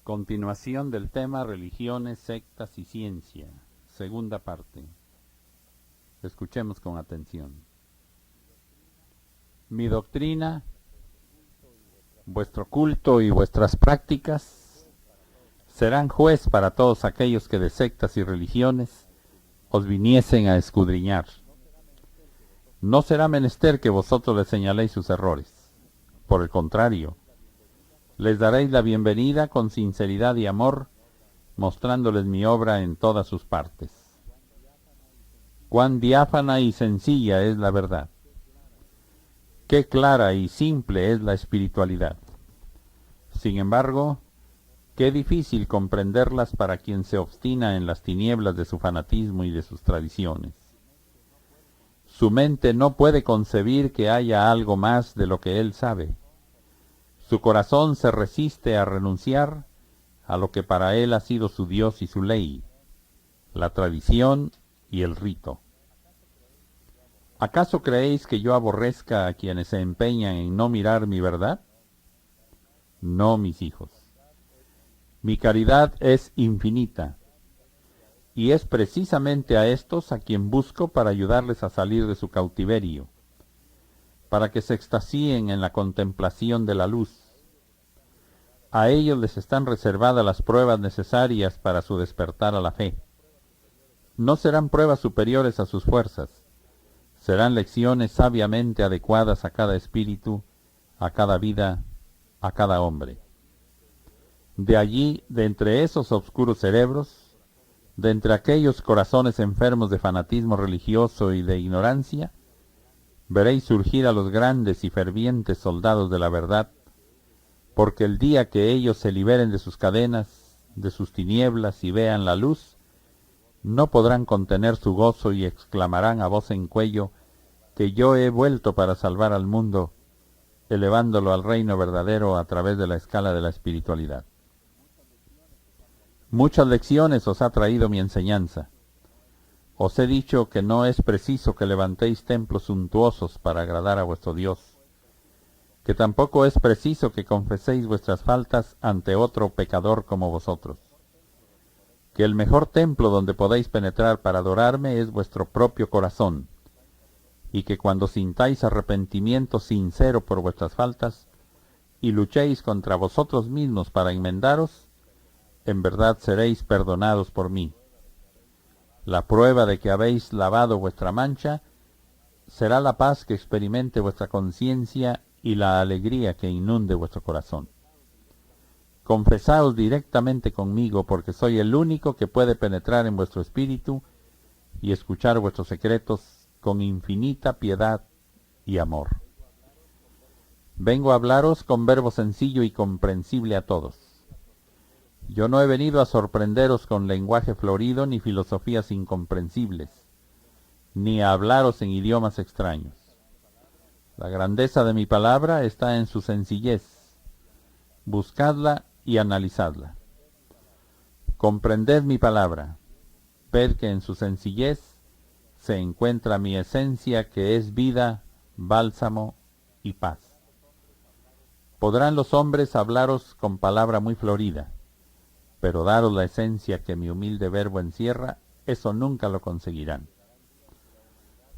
Continuación del tema Religiones, sectas y ciencia. Segunda parte. Escuchemos con atención. Mi doctrina, vuestro culto y vuestras prácticas serán juez para todos aquellos que de sectas y religiones os viniesen a escudriñar. No será menester que vosotros les señaléis sus errores. Por el contrario, les daréis la bienvenida con sinceridad y amor, mostrándoles mi obra en todas sus partes. Cuán diáfana y sencilla es la verdad. Qué clara y simple es la espiritualidad. Sin embargo, qué difícil comprenderlas para quien se obstina en las tinieblas de su fanatismo y de sus tradiciones. Su mente no puede concebir que haya algo más de lo que él sabe. Su corazón se resiste a renunciar a lo que para él ha sido su Dios y su ley, la tradición y el rito. ¿Acaso creéis que yo aborrezca a quienes se empeñan en no mirar mi verdad? No, mis hijos. Mi caridad es infinita, y es precisamente a estos a quien busco para ayudarles a salir de su cautiverio, para que se extasíen en la contemplación de la luz. A ellos les están reservadas las pruebas necesarias para su despertar a la fe. No serán pruebas superiores a sus fuerzas, serán lecciones sabiamente adecuadas a cada espíritu, a cada vida, a cada hombre. De allí, de entre esos oscuros cerebros, de entre aquellos corazones enfermos de fanatismo religioso y de ignorancia, veréis surgir a los grandes y fervientes soldados de la verdad, porque el día que ellos se liberen de sus cadenas, de sus tinieblas y vean la luz, no podrán contener su gozo y exclamarán a voz en cuello que yo he vuelto para salvar al mundo, elevándolo al reino verdadero a través de la escala de la espiritualidad. Muchas lecciones os ha traído mi enseñanza. Os he dicho que no es preciso que levantéis templos suntuosos para agradar a vuestro Dios, que tampoco es preciso que confeséis vuestras faltas ante otro pecador como vosotros, que el mejor templo donde podéis penetrar para adorarme es vuestro propio corazón, y que cuando sintáis arrepentimiento sincero por vuestras faltas, y luchéis contra vosotros mismos para enmendaros, en verdad seréis perdonados por mí. La prueba de que habéis lavado vuestra mancha será la paz que experimente vuestra conciencia y la alegría que inunde vuestro corazón. Confesaos directamente conmigo, porque soy el único que puede penetrar en vuestro espíritu y escuchar vuestros secretos con infinita piedad y amor. Vengo a hablaros con verbo sencillo y comprensible a todos. Yo no he venido a sorprenderos con lenguaje florido ni filosofías incomprensibles, ni a hablaros en idiomas extraños. La grandeza de mi palabra está en su sencillez. Buscadla y analizadla. Comprended mi palabra. Ved que en su sencillez se encuentra mi esencia, que es vida, bálsamo y paz. Podrán los hombres hablaros con palabra muy florida, pero daros la esencia que mi humilde verbo encierra, eso nunca lo conseguirán.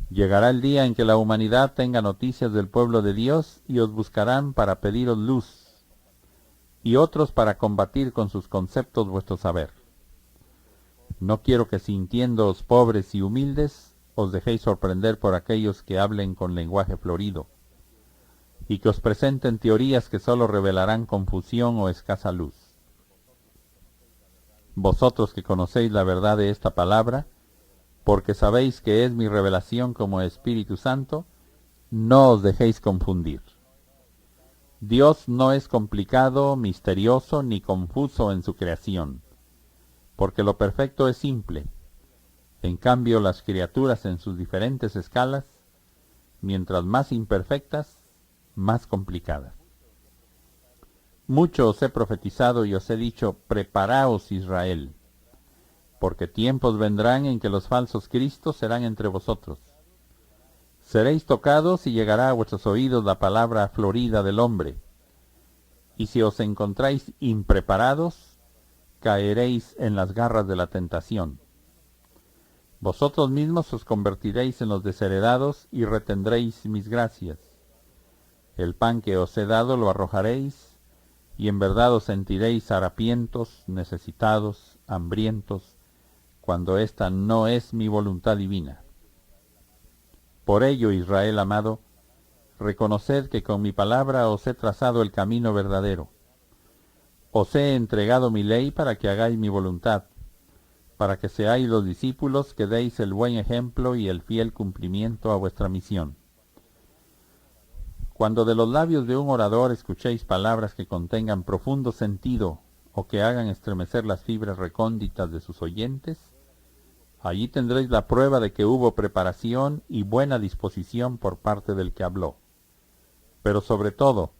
Llegará el día en que la humanidad tenga noticias del pueblo de Dios y os buscarán para pediros luz, y otros para combatir con sus conceptos vuestro saber. No quiero que sintiéndoos pobres y humildes, os dejéis sorprender por aquellos que hablen con lenguaje florido, y que os presenten teorías que sólo revelarán confusión o escasa luz. Vosotros que conocéis la verdad de esta palabra, porque sabéis que es mi revelación como Espíritu Santo, no os dejéis confundir. Dios no es complicado, misterioso ni confuso en su creación, porque lo perfecto es simple. En cambio, las criaturas en sus diferentes escalas, mientras más imperfectas, más complicadas. Mucho os he profetizado y os he dicho, preparaos Israel, porque tiempos vendrán en que los falsos cristos serán entre vosotros. Seréis tocados y llegará a vuestros oídos la palabra florida del hombre. Y si os encontráis impreparados, caeréis en las garras de la tentación. Vosotros mismos os convertiréis en los desheredados y retendréis mis gracias. El pan que os he dado lo arrojaréis, y en verdad os sentiréis harapientos, necesitados, hambrientos, cuando esta no es mi voluntad divina. Por ello, Israel amado, reconoced que con mi palabra os he trazado el camino verdadero. Os he entregado mi ley para que hagáis mi voluntad, para que seáis los discípulos que deis el buen ejemplo y el fiel cumplimiento a vuestra misión. Cuando de los labios de un orador escuchéis palabras que contengan profundo sentido o que hagan estremecer las fibras recónditas de sus oyentes, allí tendréis la prueba de que hubo preparación y buena disposición por parte del que habló. Pero sobre todo,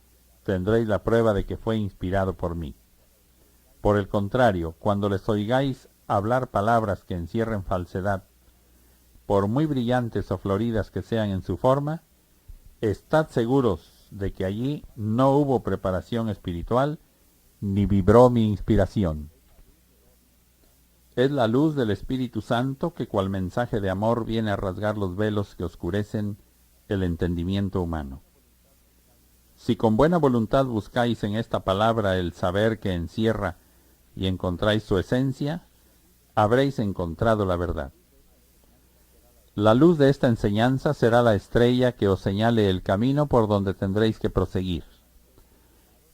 tendréis la prueba de que fue inspirado por mí. Por el contrario, cuando les oigáis hablar palabras que encierren falsedad, por muy brillantes o floridas que sean en su forma, estad seguros de que allí no hubo preparación espiritual, ni vibró mi inspiración. Es la luz del Espíritu Santo que cual mensaje de amor viene a rasgar los velos que oscurecen el entendimiento humano. Si con buena voluntad buscáis en esta palabra el saber que encierra y encontráis su esencia, habréis encontrado la verdad. La luz de esta enseñanza será la estrella que os señale el camino por donde tendréis que proseguir.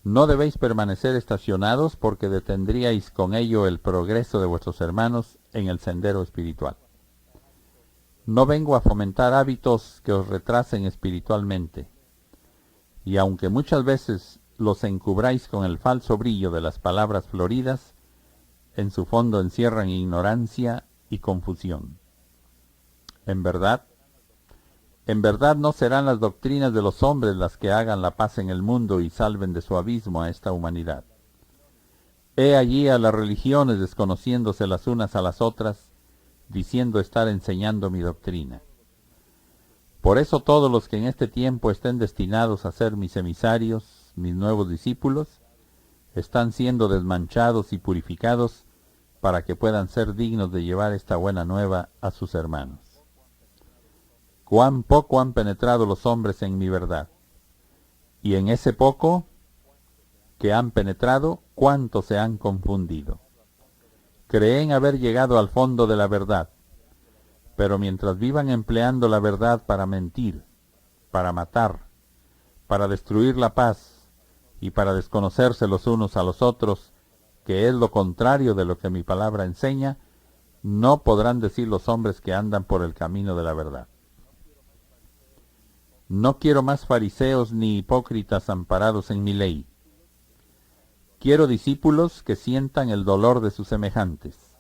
No debéis permanecer estacionados porque detendríais con ello el progreso de vuestros hermanos en el sendero espiritual. No vengo a fomentar hábitos que os retrasen espiritualmente, y aunque muchas veces los encubráis con el falso brillo de las palabras floridas, en su fondo encierran ignorancia y confusión. En verdad no serán las doctrinas de los hombres las que hagan la paz en el mundo y salven de su abismo a esta humanidad. He allí a las religiones desconociéndose las unas a las otras, diciendo estar enseñando mi doctrina. Por eso todos los que en este tiempo estén destinados a ser mis emisarios, mis nuevos discípulos, están siendo desmanchados y purificados para que puedan ser dignos de llevar esta buena nueva a sus hermanos. Cuán poco han penetrado los hombres en mi verdad, y en ese poco que han penetrado, cuánto se han confundido. Creen haber llegado al fondo de la verdad, pero mientras vivan empleando la verdad para mentir, para matar, para destruir la paz y para desconocerse los unos a los otros, que es lo contrario de lo que mi palabra enseña, no podrán decir los hombres que andan por el camino de la verdad. No quiero más fariseos ni hipócritas amparados en mi ley. Quiero discípulos que sientan el dolor de sus semejantes.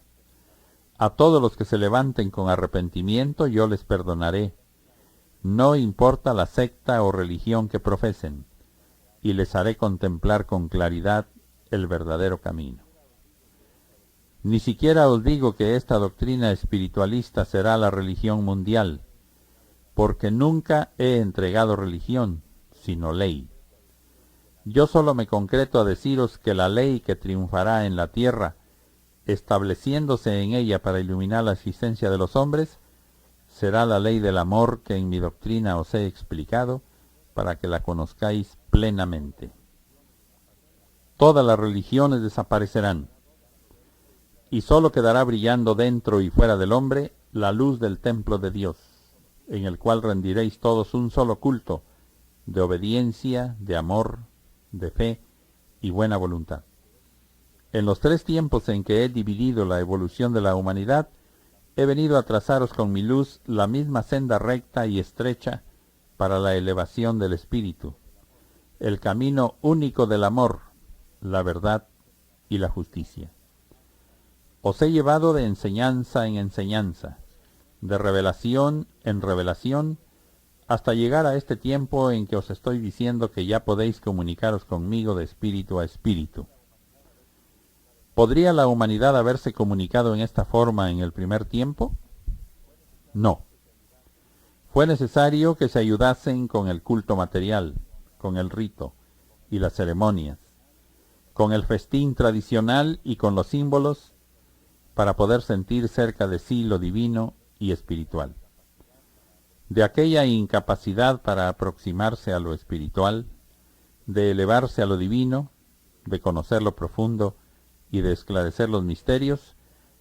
A todos los que se levanten con arrepentimiento yo les perdonaré, no importa la secta o religión que profesen, y les haré contemplar con claridad el verdadero camino. Ni siquiera os digo que esta doctrina espiritualista será la religión mundial, porque nunca he entregado religión, sino ley. Yo solo me concreto a deciros que la ley que triunfará en la tierra, estableciéndose en ella para iluminar la existencia de los hombres, será la ley del amor que en mi doctrina os he explicado, para que la conozcáis plenamente. Todas las religiones desaparecerán, y sólo quedará brillando dentro y fuera del hombre la luz del templo de Dios, en el cual rendiréis todos un solo culto, de obediencia, de amor, de fe y buena voluntad. En los 3 tiempos en que he dividido la evolución de la humanidad, he venido a trazaros con mi luz la misma senda recta y estrecha para la elevación del espíritu, el camino único del amor, la verdad y la justicia. Os he llevado de enseñanza en enseñanza, de revelación en revelación, hasta llegar a este tiempo en que os estoy diciendo que ya podéis comunicaros conmigo de espíritu a espíritu. ¿Podría la humanidad haberse comunicado en esta forma en el primer tiempo? No. Fue necesario que se ayudasen con el culto material, con el rito y las ceremonias, con el festín tradicional y con los símbolos, para poder sentir cerca de sí lo divino y espiritual. De aquella incapacidad para aproximarse a lo espiritual, de elevarse a lo divino, de conocer lo profundo y de esclarecer los misterios,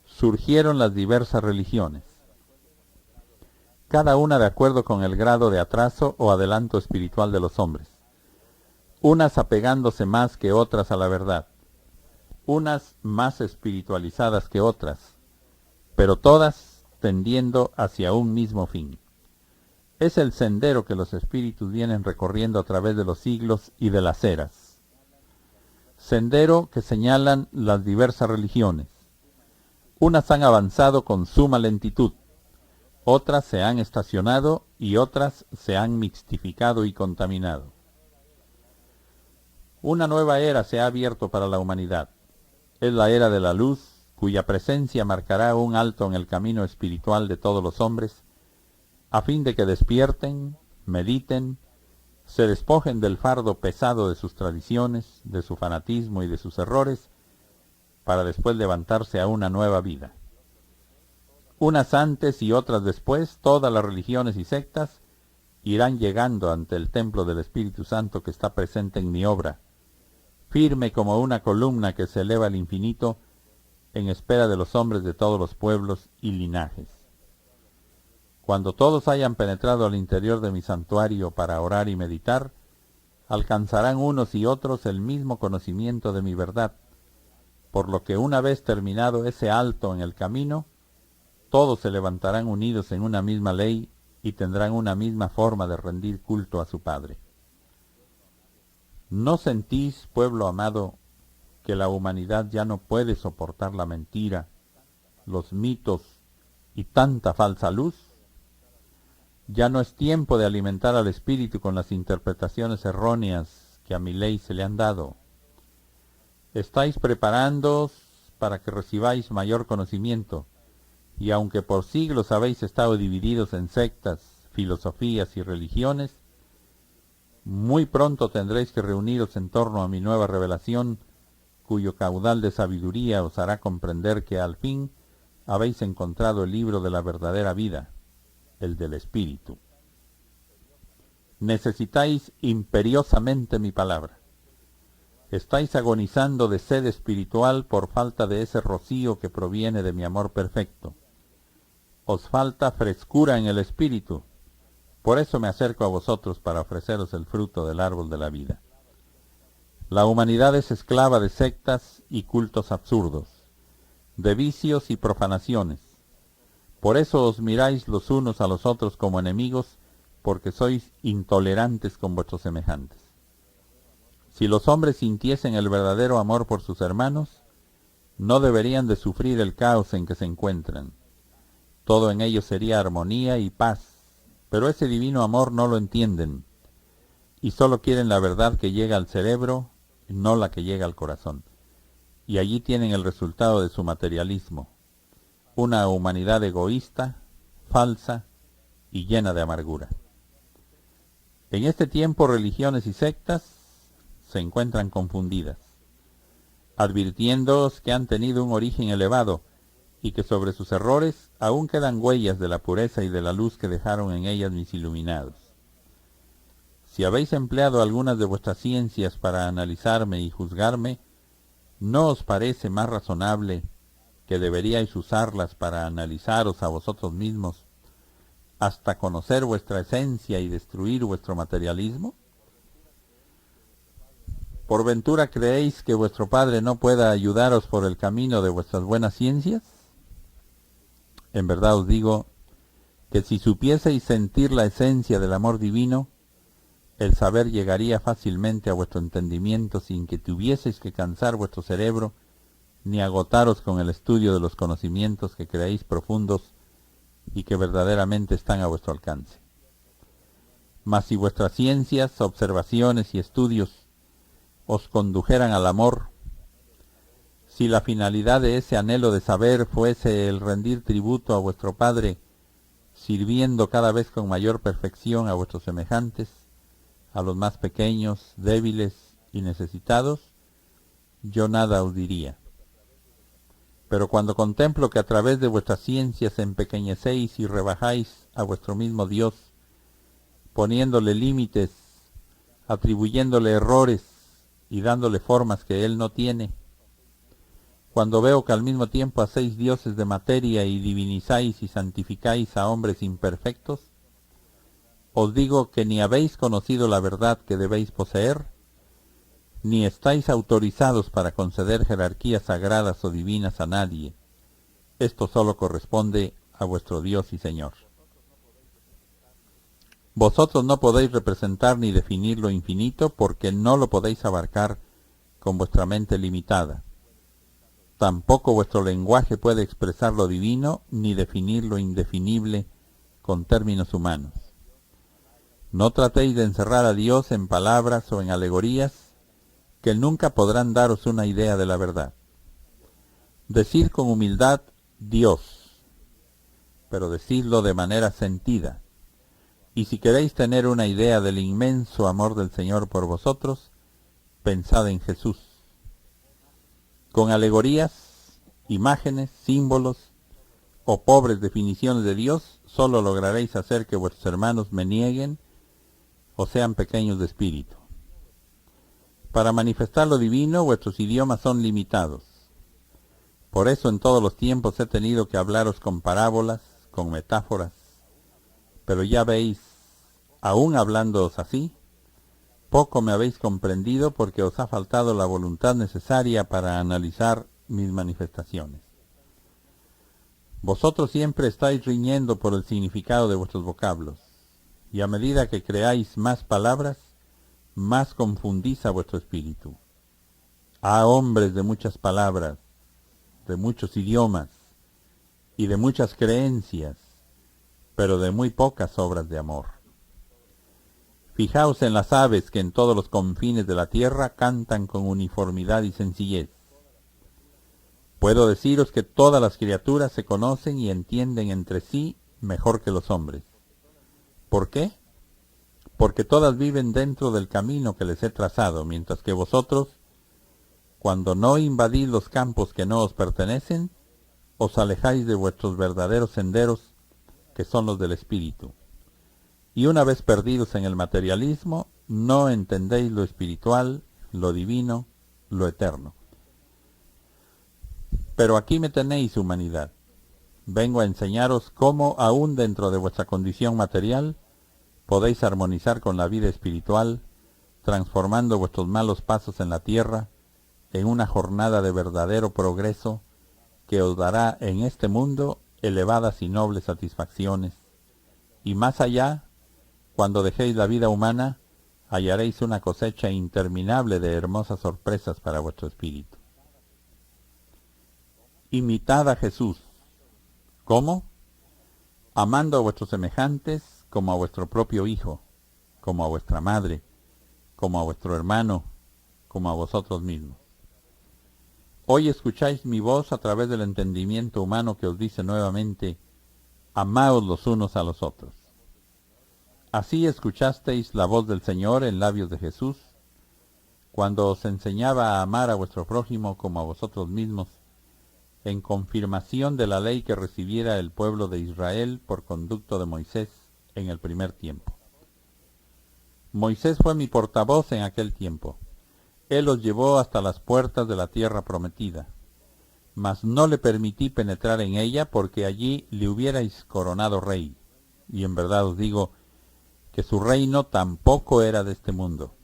surgieron las diversas religiones, cada una de acuerdo con el grado de atraso o adelanto espiritual de los hombres, unas apegándose más que otras a la verdad, unas más espiritualizadas que otras, pero todas tendiendo hacia un mismo fin. Es el sendero que los espíritus vienen recorriendo a través de los siglos y de las eras. Sendero que señalan las diversas religiones. Unas han avanzado con suma lentitud, otras se han estacionado y otras se han mixtificado y contaminado. Una nueva era se ha abierto para la humanidad. Es la era de la luz, cuya presencia marcará un alto en el camino espiritual de todos los hombres, a fin de que despierten, mediten, se despojen del fardo pesado de sus tradiciones, de su fanatismo y de sus errores, para después levantarse a una nueva vida. Unas antes y otras después, todas las religiones y sectas irán llegando ante el templo del Espíritu Santo que está presente en mi obra, firme como una columna que se eleva al infinito en espera de los hombres de todos los pueblos y linajes. Cuando todos hayan penetrado al interior de mi santuario para orar y meditar, alcanzarán unos y otros el mismo conocimiento de mi verdad, por lo que una vez terminado ese alto en el camino, todos se levantarán unidos en una misma ley y tendrán una misma forma de rendir culto a su Padre. ¿No sentís, pueblo amado, que la humanidad ya no puede soportar la mentira, los mitos y tanta falsa luz? Ya no es tiempo de alimentar al espíritu con las interpretaciones erróneas que a mi ley se le han dado. Estáis preparándoos para que recibáis mayor conocimiento, y aunque por siglos habéis estado divididos en sectas, filosofías y religiones, muy pronto tendréis que reuniros en torno a mi nueva revelación, cuyo caudal de sabiduría os hará comprender que al fin habéis encontrado el libro de la verdadera vida, el del Espíritu. Necesitáis imperiosamente mi palabra. Estáis agonizando de sed espiritual por falta de ese rocío que proviene de mi amor perfecto. Os falta frescura en el espíritu. Por eso me acerco a vosotros para ofreceros el fruto del árbol de la vida. La humanidad es esclava de sectas y cultos absurdos, de vicios y profanaciones. Por eso os miráis los unos a los otros como enemigos, porque sois intolerantes con vuestros semejantes. Si los hombres sintiesen el verdadero amor por sus hermanos, no deberían de sufrir el caos en que se encuentran. Todo en ellos sería armonía y paz, pero ese divino amor no lo entienden, y solo quieren la verdad que llega al cerebro, no la que llega al corazón. Y allí tienen el resultado de su materialismo, una humanidad egoísta, falsa y llena de amargura. En este tiempo religiones y sectas se encuentran confundidas, advirtiéndoos que han tenido un origen elevado y que sobre sus errores aún quedan huellas de la pureza y de la luz que dejaron en ellas mis iluminados. Si habéis empleado algunas de vuestras ciencias para analizarme y juzgarme, ¿no os parece más razonable que deberíais usarlas para analizaros a vosotros mismos hasta conocer vuestra esencia y destruir vuestro materialismo? ¿Por ventura creéis que vuestro Padre no pueda ayudaros por el camino de vuestras buenas ciencias? En verdad os digo que si supieseis sentir la esencia del amor divino, el saber llegaría fácilmente a vuestro entendimiento sin que tuvieseis que cansar vuestro cerebro ni agotaros con el estudio de los conocimientos que creéis profundos y que verdaderamente están a vuestro alcance. Mas si vuestras ciencias, observaciones y estudios os condujeran al amor, si la finalidad de ese anhelo de saber fuese el rendir tributo a vuestro Padre, sirviendo cada vez con mayor perfección a vuestros semejantes, a los más pequeños, débiles y necesitados, yo nada os diría. Pero cuando contemplo que a través de vuestras ciencias empequeñecéis y rebajáis a vuestro mismo Dios, poniéndole límites, atribuyéndole errores y dándole formas que Él no tiene, cuando veo que al mismo tiempo hacéis dioses de materia y divinizáis y santificáis a hombres imperfectos, os digo que ni habéis conocido la verdad que debéis poseer, ni estáis autorizados para conceder jerarquías sagradas o divinas a nadie. Esto solo corresponde a vuestro Dios y Señor. Vosotros no podéis representar ni definir lo infinito porque no lo podéis abarcar con vuestra mente limitada. Tampoco vuestro lenguaje puede expresar lo divino ni definir lo indefinible con términos humanos. No tratéis de encerrar a Dios en palabras o en alegorías que nunca podrán daros una idea de la verdad. Decid con humildad Dios, pero decidlo de manera sentida. Y si queréis tener una idea del inmenso amor del Señor por vosotros, pensad en Jesús. Con alegorías, imágenes, símbolos o pobres definiciones de Dios, solo lograréis hacer que vuestros hermanos me nieguen o sean pequeños de espíritu. Para manifestar lo divino, vuestros idiomas son limitados. Por eso en todos los tiempos he tenido que hablaros con parábolas, con metáforas. Pero ya veis, aún hablándoos así, poco me habéis comprendido porque os ha faltado la voluntad necesaria para analizar mis manifestaciones. Vosotros siempre estáis riñendo por el significado de vuestros vocablos, y a medida que creáis más palabras, más confundís a vuestro espíritu. Hombres de muchas palabras, de muchos idiomas y de muchas creencias, pero de muy pocas obras de amor. Fijaos en las aves que en todos los confines de la tierra cantan con uniformidad y sencillez. Puedo deciros que todas las criaturas se conocen y entienden entre sí mejor que los hombres. ¿Por qué? Porque todas viven dentro del camino que les he trazado, mientras que vosotros, cuando no invadís los campos que no os pertenecen, os alejáis de vuestros verdaderos senderos, que son los del espíritu. Y una vez perdidos en el materialismo, no entendéis lo espiritual, lo divino, lo eterno. Pero aquí me tenéis, humanidad. Vengo a enseñaros cómo, aún dentro de vuestra condición material, podéis armonizar con la vida espiritual, transformando vuestros malos pasos en la tierra en una jornada de verdadero progreso que os dará en este mundo elevadas y nobles satisfacciones. Y más allá, cuando dejéis la vida humana, hallaréis una cosecha interminable de hermosas sorpresas para vuestro espíritu. Imitad a Jesús. ¿Cómo? Amando a vuestros semejantes como a vuestro propio hijo, como a vuestra madre, como a vuestro hermano, como a vosotros mismos. Hoy escucháis mi voz a través del entendimiento humano que os dice nuevamente, amaos los unos a los otros. Así escuchasteis la voz del Señor en labios de Jesús, cuando os enseñaba a amar a vuestro prójimo como a vosotros mismos, en confirmación de la ley que recibiera el pueblo de Israel por conducto de Moisés en el primer tiempo. Moisés fue mi portavoz en aquel tiempo. Él os llevó hasta las puertas de la tierra prometida, mas no le permití penetrar en ella porque allí le hubierais coronado rey, y en verdad os digo que su reino tampoco era de este mundo.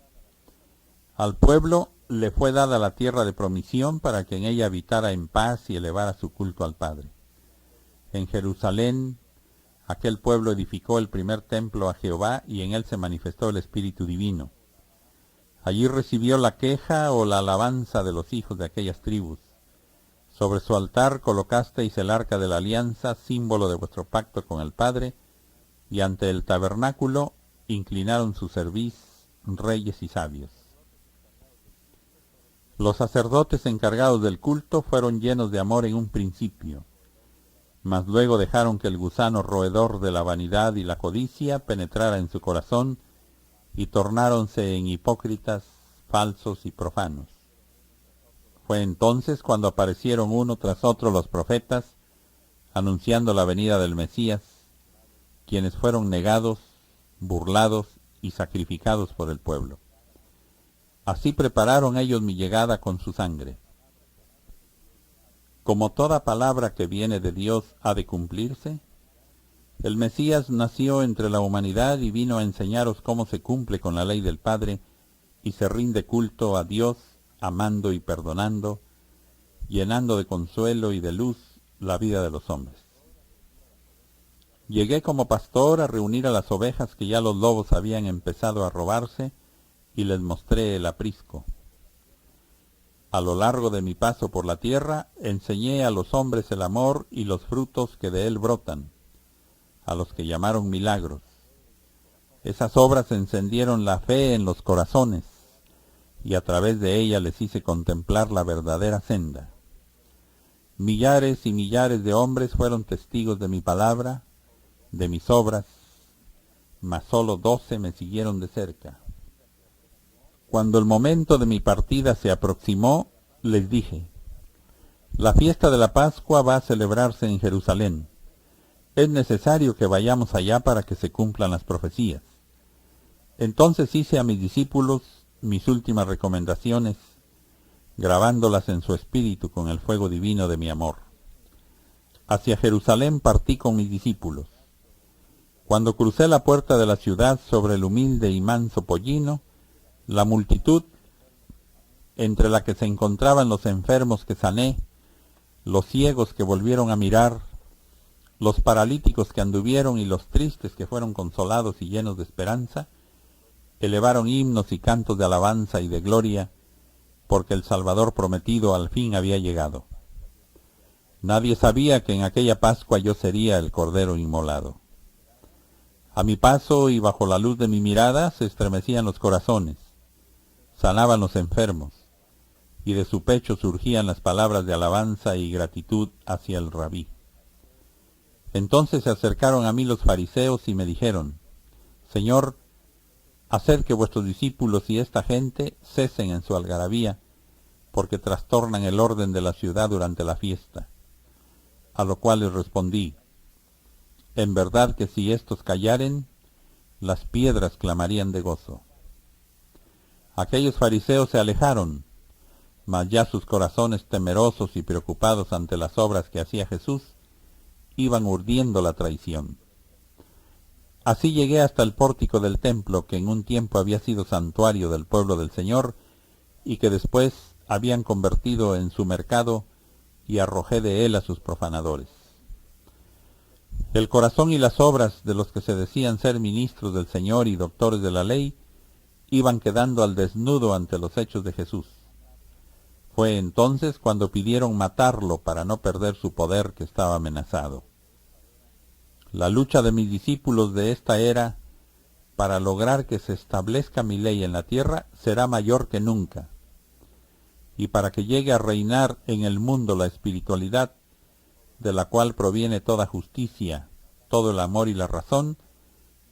Al pueblo le fue dada la tierra de promisión para que en ella habitara en paz y elevara su culto al Padre. En Jerusalén, aquel pueblo edificó el primer templo a Jehová y en él se manifestó el Espíritu Divino. Allí recibió la queja o la alabanza de los hijos de aquellas tribus. Sobre su altar colocasteis el arca de la alianza, símbolo de vuestro pacto con el Padre, y ante el tabernáculo inclinaron su cerviz reyes y sabios. Los sacerdotes encargados del culto fueron llenos de amor en un principio, mas luego dejaron que el gusano roedor de la vanidad y la codicia penetrara en su corazón y tornáronse en hipócritas, falsos y profanos. Fue entonces cuando aparecieron uno tras otro los profetas, anunciando la venida del Mesías, quienes fueron negados, burlados y sacrificados por el pueblo. Así prepararon ellos mi llegada con su sangre. Como toda palabra que viene de Dios ha de cumplirse, el Mesías nació entre la humanidad y vino a enseñaros cómo se cumple con la ley del Padre y se rinde culto a Dios, amando y perdonando, llenando de consuelo y de luz la vida de los hombres. Llegué como pastor a reunir a las ovejas que ya los lobos habían empezado a robarse y les mostré el aprisco. A lo largo de mi paso por la tierra enseñé a los hombres el amor y los frutos que de él brotan, a los que llamaron milagros. Esas obras encendieron la fe en los corazones y a través de ella les hice contemplar la verdadera senda. Millares y millares de hombres fueron testigos de mi palabra, de mis obras, mas solo 12 me siguieron de cerca. Cuando el momento de mi partida se aproximó, les dije: la fiesta de la Pascua va a celebrarse en Jerusalén. Es necesario que vayamos allá para que se cumplan las profecías. Entonces hice a mis discípulos mis últimas recomendaciones, grabándolas en su espíritu con el fuego divino de mi amor. Hacia Jerusalén partí con mis discípulos. Cuando crucé la puerta de la ciudad sobre el humilde y manso pollino, la multitud, entre la que se encontraban los enfermos que sané, los ciegos que volvieron a mirar, los paralíticos que anduvieron y los tristes que fueron consolados y llenos de esperanza, elevaron himnos y cantos de alabanza y de gloria, porque el Salvador prometido al fin había llegado. Nadie sabía que en aquella Pascua yo sería el Cordero inmolado. A mi paso y bajo la luz de mi mirada se estremecían los corazones, sanaban los enfermos, y de su pecho surgían las palabras de alabanza y gratitud hacia el Rabí. Entonces se acercaron a mí los fariseos y me dijeron: Señor, haced que vuestros discípulos y esta gente cesen en su algarabía, porque trastornan el orden de la ciudad durante la fiesta. A lo cual les respondí: en verdad que si éstos callaren, las piedras clamarían de gozo. Aquellos fariseos se alejaron, mas ya sus corazones temerosos y preocupados ante las obras que hacía Jesús, iban urdiendo la traición. Así llegué hasta el pórtico del templo, que en un tiempo había sido santuario del pueblo del Señor, y que después habían convertido en su mercado, y arrojé de él a sus profanadores. El corazón y las obras de los que se decían ser ministros del Señor y doctores de la ley iban quedando al desnudo ante los hechos de Jesús. Fue entonces cuando pidieron matarlo para no perder su poder que estaba amenazado. La lucha de mis discípulos de esta era para lograr que se establezca mi ley en la tierra será mayor que nunca. Y para que llegue a reinar en el mundo la espiritualidad, de la cual proviene toda justicia, todo el amor y la razón,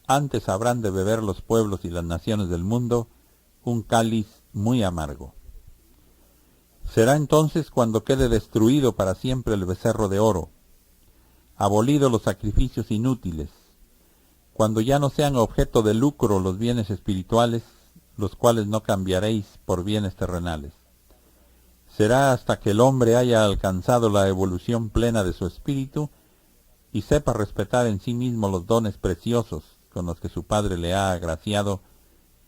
antes habrán de beber los pueblos y las naciones del mundo un cáliz muy amargo. Será entonces cuando quede destruido para siempre el becerro de oro, abolidos los sacrificios inútiles, cuando ya no sean objeto de lucro los bienes espirituales, los cuales no cambiaréis por bienes terrenales. Será hasta que el hombre haya alcanzado la evolución plena de su espíritu y sepa respetar en sí mismo los dones preciosos con los que su Padre le ha agraciado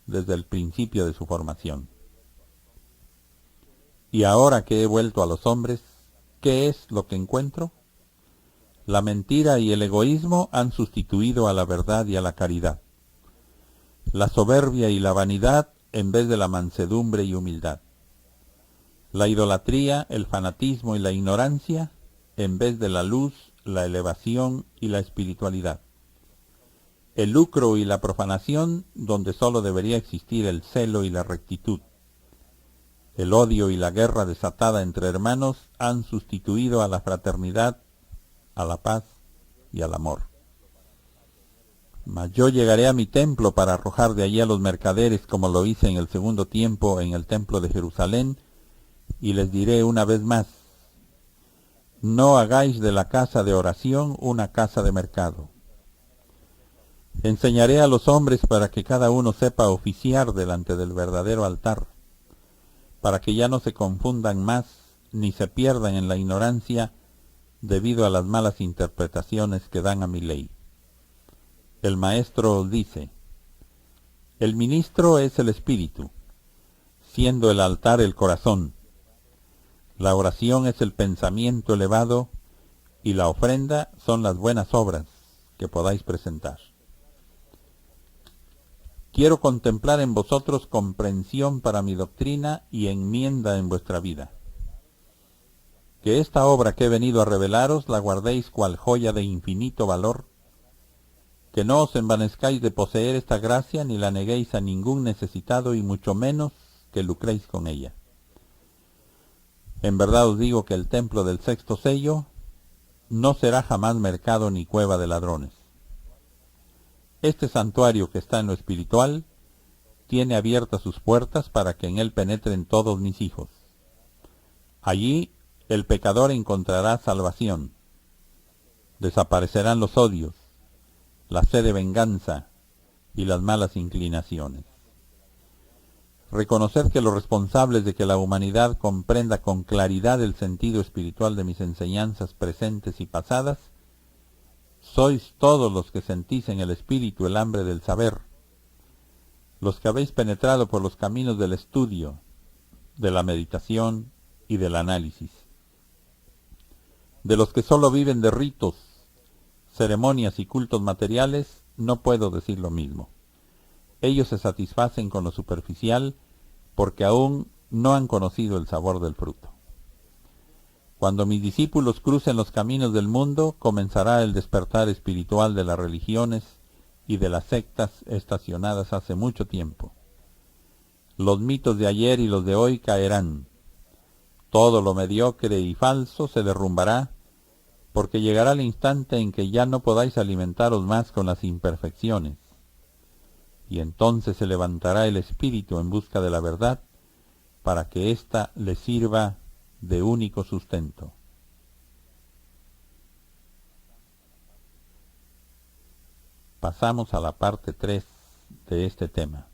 desde el principio de su formación. Y ahora que he vuelto a los hombres, ¿qué es lo que encuentro? La mentira y el egoísmo han sustituido a la verdad y a la caridad. La soberbia y la vanidad en vez de la mansedumbre y humildad. La idolatría, el fanatismo y la ignorancia en vez de la luz, la elevación y la espiritualidad. El lucro y la profanación donde sólo debería existir el celo y la rectitud. El odio y la guerra desatada entre hermanos han sustituido a la fraternidad, a la paz y al amor. Mas yo llegaré a mi templo para arrojar de allí a los mercaderes como lo hice en el segundo tiempo en el templo de Jerusalén, y les diré una vez más, no hagáis de la casa de oración una casa de mercado. Enseñaré a los hombres para que cada uno sepa oficiar delante del verdadero altar, para que ya no se confundan más ni se pierdan en la ignorancia debido a las malas interpretaciones que dan a mi ley. El maestro dice, el ministro es el espíritu, siendo el altar el corazón. La oración es el pensamiento elevado y la ofrenda son las buenas obras que podáis presentar. Quiero contemplar en vosotros comprensión para mi doctrina y enmienda en vuestra vida. Que esta obra que he venido a revelaros la guardéis cual joya de infinito valor, que no os envanezcáis de poseer esta gracia ni la neguéis a ningún necesitado y mucho menos que lucréis con ella. En verdad os digo que el templo del sexto sello no será jamás mercado ni cueva de ladrones. Este santuario que está en lo espiritual tiene abiertas sus puertas para que en él penetren todos mis hijos. Allí el pecador encontrará salvación. Desaparecerán los odios, la sed de venganza y las malas inclinaciones. Reconocer que los responsables de que la humanidad comprenda con claridad el sentido espiritual de mis enseñanzas presentes y pasadas, sois todos los que sentís en el espíritu el hambre del saber, los que habéis penetrado por los caminos del estudio, de la meditación y del análisis. De los que sólo viven de ritos, ceremonias y cultos materiales, no puedo decir lo mismo. Ellos se satisfacen con lo superficial porque aún no han conocido el sabor del fruto. Cuando mis discípulos crucen los caminos del mundo, comenzará el despertar espiritual de las religiones y de las sectas estacionadas hace mucho tiempo. Los mitos de ayer y los de hoy caerán. Todo lo mediocre y falso se derrumbará, porque llegará el instante en que ya no podáis alimentaros más con las imperfecciones. Y entonces se levantará el espíritu en busca de la verdad, para que ésta le sirva de único sustento. Pasamos a la parte 3 de este tema.